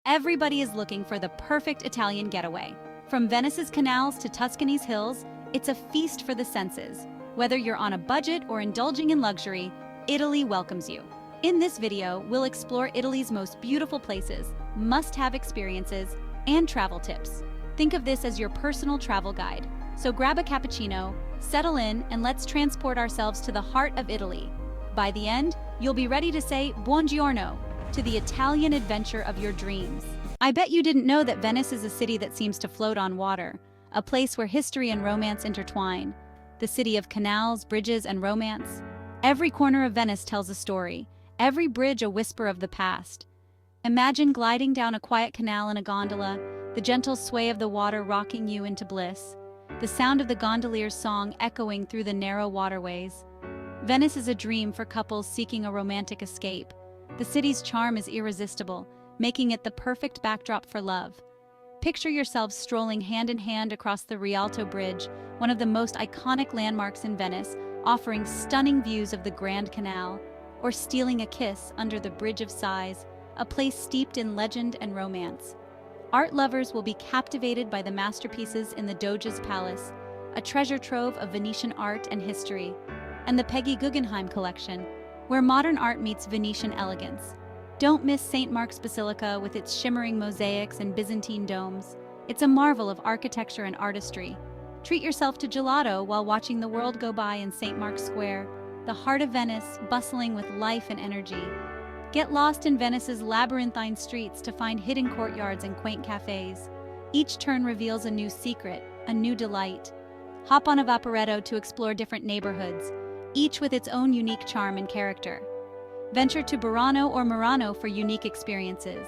Everybody is looking for the perfect Italian getaway. From Venice's canals to Tuscany's hills, it's a feast for the senses. Whether you're on a budget or indulging in luxury, Italy welcomes you. In this video, we'll explore Italy's most beautiful places, must-have experiences, and travel tips. Think of this as your personal travel guide. So grab a cappuccino, settle in, and let's transport ourselves to the heart of Italy. By the end, you'll be ready to say buongiorno to the Italian adventure of your dreams. I bet you didn't know that Venice is a city that seems to float on water, a place where history and romance intertwine. The city of canals, bridges, and romance. Every corner of Venice tells a story, every bridge a whisper of the past. Imagine gliding down a quiet canal in a gondola, the gentle sway of the water rocking you into bliss, the sound of the gondolier's song echoing through the narrow waterways. Venice is a dream for couples seeking a romantic escape. The city's charm is irresistible, making it the perfect backdrop for love. Picture yourselves strolling hand in hand across the Rialto Bridge, one of the most iconic landmarks in Venice, offering stunning views of the Grand Canal, or stealing a kiss under the Bridge of Sighs, a place steeped in legend and romance. Art lovers will be captivated by the masterpieces in the Doge's Palace, a treasure trove of Venetian art and history, and the Peggy Guggenheim collection, where modern art meets Venetian elegance. Don't miss St. Mark's Basilica with its shimmering mosaics and Byzantine domes. It's a marvel of architecture and artistry. Treat yourself to gelato while watching the world go by in St. Mark's Square, the heart of Venice, bustling with life and energy. Get lost in Venice's labyrinthine streets to find hidden courtyards and quaint cafes. Each turn reveals a new secret, a new delight. Hop on a vaporetto to explore different neighborhoods, each with its own unique charm and character. Venture to Burano or Murano for unique experiences.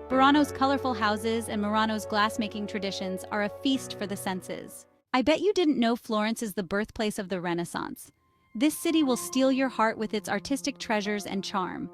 Burano's colorful houses and Murano's glassmaking traditions are a feast for the senses. I bet you didn't know Florence is the birthplace of the Renaissance. This city will steal your heart with its artistic treasures and charm.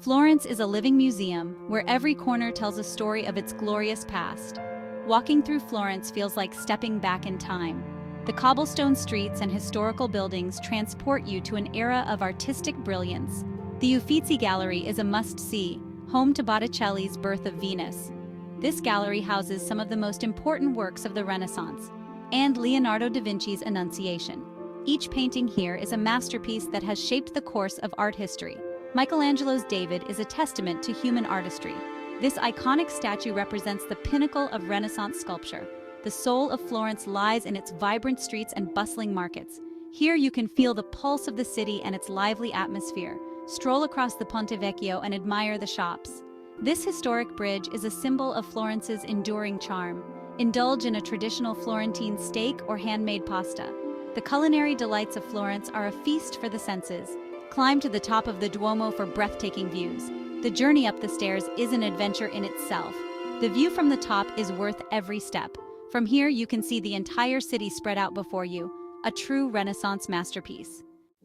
Florence is a living museum where every corner tells a story of its glorious past. Walking through Florence feels like stepping back in time. The cobblestone streets and historical buildings transport you to an era of artistic brilliance. The Uffizi Gallery is a must-see, home to Botticelli's Birth of Venus. This gallery houses some of the most important works of the Renaissance, and Leonardo da Vinci's Annunciation. Each painting here is a masterpiece that has shaped the course of art history. Michelangelo's David is a testament to human artistry. This iconic statue represents the pinnacle of Renaissance sculpture. The soul of Florence lies in its vibrant streets and bustling markets. Here you can feel the pulse of the city and its lively atmosphere. Stroll across the Ponte Vecchio and admire the shops. This historic bridge is a symbol of Florence's enduring charm. Indulge in a traditional Florentine steak or handmade pasta. The culinary delights of Florence are a feast for the senses. Climb to the top of the Duomo for breathtaking views. The journey up the stairs is an adventure in itself. The view from the top is worth every step. From here, you can see the entire city spread out before you, a true Renaissance masterpiece.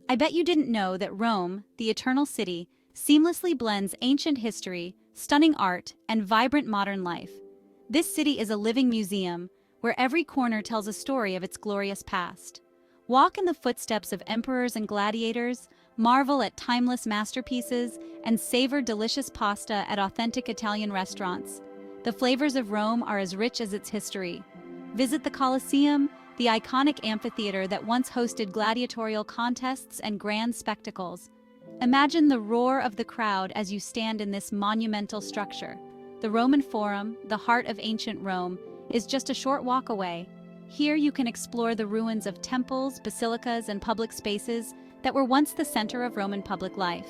I bet you didn't know that Rome, the eternal city, seamlessly blends ancient history, stunning art, and vibrant modern life. This city is a living museum where every corner tells a story of its glorious past. Walk in the footsteps of emperors and gladiators, marvel at timeless masterpieces, and savor delicious pasta at authentic Italian restaurants. The flavors of Rome are as rich as its history. Visit the Colosseum, the iconic amphitheater that once hosted gladiatorial contests and grand spectacles. Imagine the roar of the crowd as you stand in this monumental structure. The Roman Forum, the heart of ancient Rome, is just a short walk away. Here you can explore the ruins of temples, basilicas, and public spaces that were once the center of Roman public life.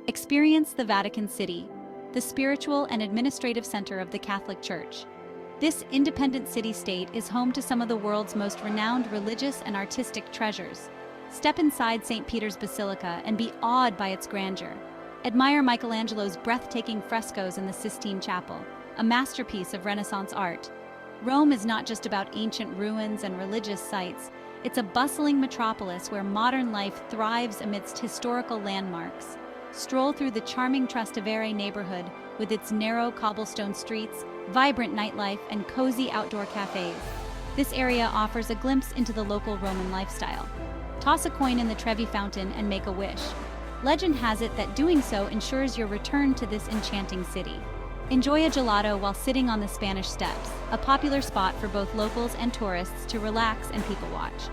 Experience the Vatican City, the spiritual and administrative center of the Catholic Church. This independent city-state is home to some of the world's most renowned religious and artistic treasures. Step inside St. Peter's Basilica and be awed by its grandeur. Admire Michelangelo's breathtaking frescoes in the Sistine Chapel, a masterpiece of Renaissance art. Rome is not just about ancient ruins and religious sites. It's a bustling metropolis where modern life thrives amidst historical landmarks. Stroll through the charming Trastevere neighborhood with its narrow cobblestone streets, vibrant nightlife, and cozy outdoor cafes. This area offers a glimpse into the local Roman lifestyle. Toss a coin in the Trevi Fountain and make a wish. Legend has it that doing so ensures your return to this enchanting city. Enjoy a gelato while sitting on the Spanish Steps, a popular spot for both locals and tourists to relax and people watch.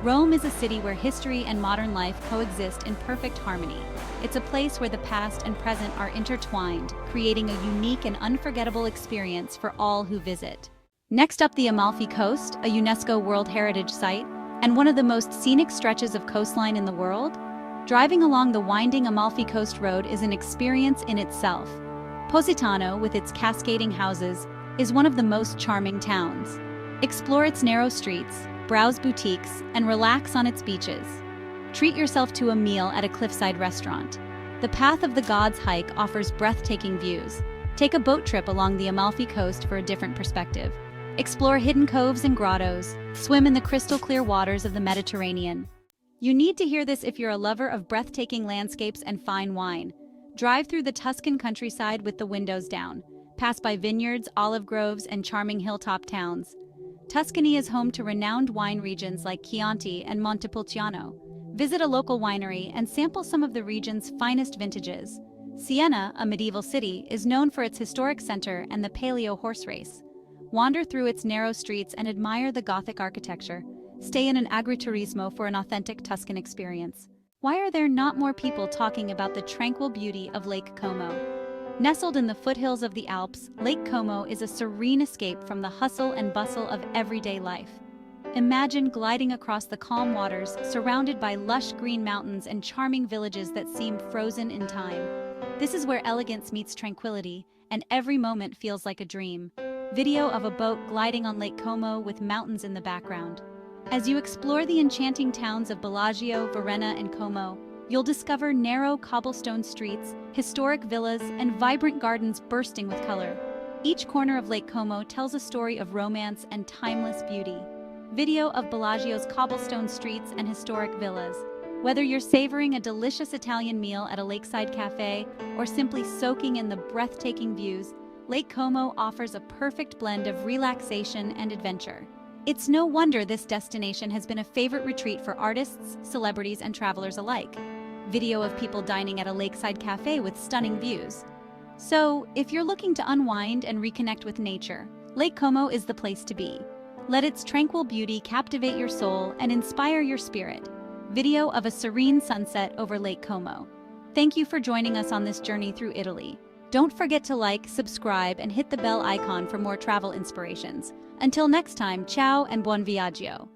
Rome is a city where history and modern life coexist in perfect harmony. It's a place where the past and present are intertwined, creating a unique and unforgettable experience for all who visit. Next up, the Amalfi Coast, a UNESCO World Heritage Site, and one of the most scenic stretches of coastline in the world. Driving along the winding Amalfi Coast Road is an experience in itself. Positano, with its cascading houses, is one of the most charming towns. Explore its narrow streets, browse boutiques, and relax on its beaches. Treat yourself to a meal at a cliffside restaurant. The Path of the Gods hike offers breathtaking views. Take a boat trip along the Amalfi Coast for a different perspective. Explore hidden coves and grottos. Swim in the crystal-clear waters of the Mediterranean. You need to hear this if you're a lover of breathtaking landscapes and fine wine. Drive through the Tuscan countryside with the windows down. Pass by vineyards, olive groves, and charming hilltop towns. Tuscany is home to renowned wine regions like Chianti and Montepulciano. Visit a local winery and sample some of the region's finest vintages. Siena, a medieval city, is known for its historic center and the Palio horse race. Wander through its narrow streets and admire the Gothic architecture. Stay in an agriturismo for an authentic Tuscan experience. Why are there not more people talking about the tranquil beauty of Lake Como? Nestled in the foothills of the Alps, Lake Como is a serene escape from the hustle and bustle of everyday life. Imagine gliding across the calm waters, surrounded by lush green mountains and charming villages that seem frozen in time. This is where elegance meets tranquility, and every moment feels like a dream. Video of a boat gliding on Lake Como with mountains in the background. As you explore the enchanting towns of Bellagio, Varenna, and Como, you'll discover narrow cobblestone streets, historic villas, and vibrant gardens bursting with color. Each corner of Lake Como tells a story of romance and timeless beauty. Video of Bellagio's cobblestone streets and historic villas. Whether you're savoring a delicious Italian meal at a lakeside cafe or simply soaking in the breathtaking views, Lake Como offers a perfect blend of relaxation and adventure. It's no wonder this destination has been a favorite retreat for artists, celebrities, and travelers alike. Video of people dining at a lakeside cafe with stunning views. So, if you're looking to unwind and reconnect with nature, Lake Como is the place to be. Let its tranquil beauty captivate your soul and inspire your spirit. Video of a serene sunset over Lake Como. Thank you for joining us on this journey through Italy. Don't forget to like, subscribe, and hit the bell icon for more travel inspirations. Until next time, ciao and buon viaggio.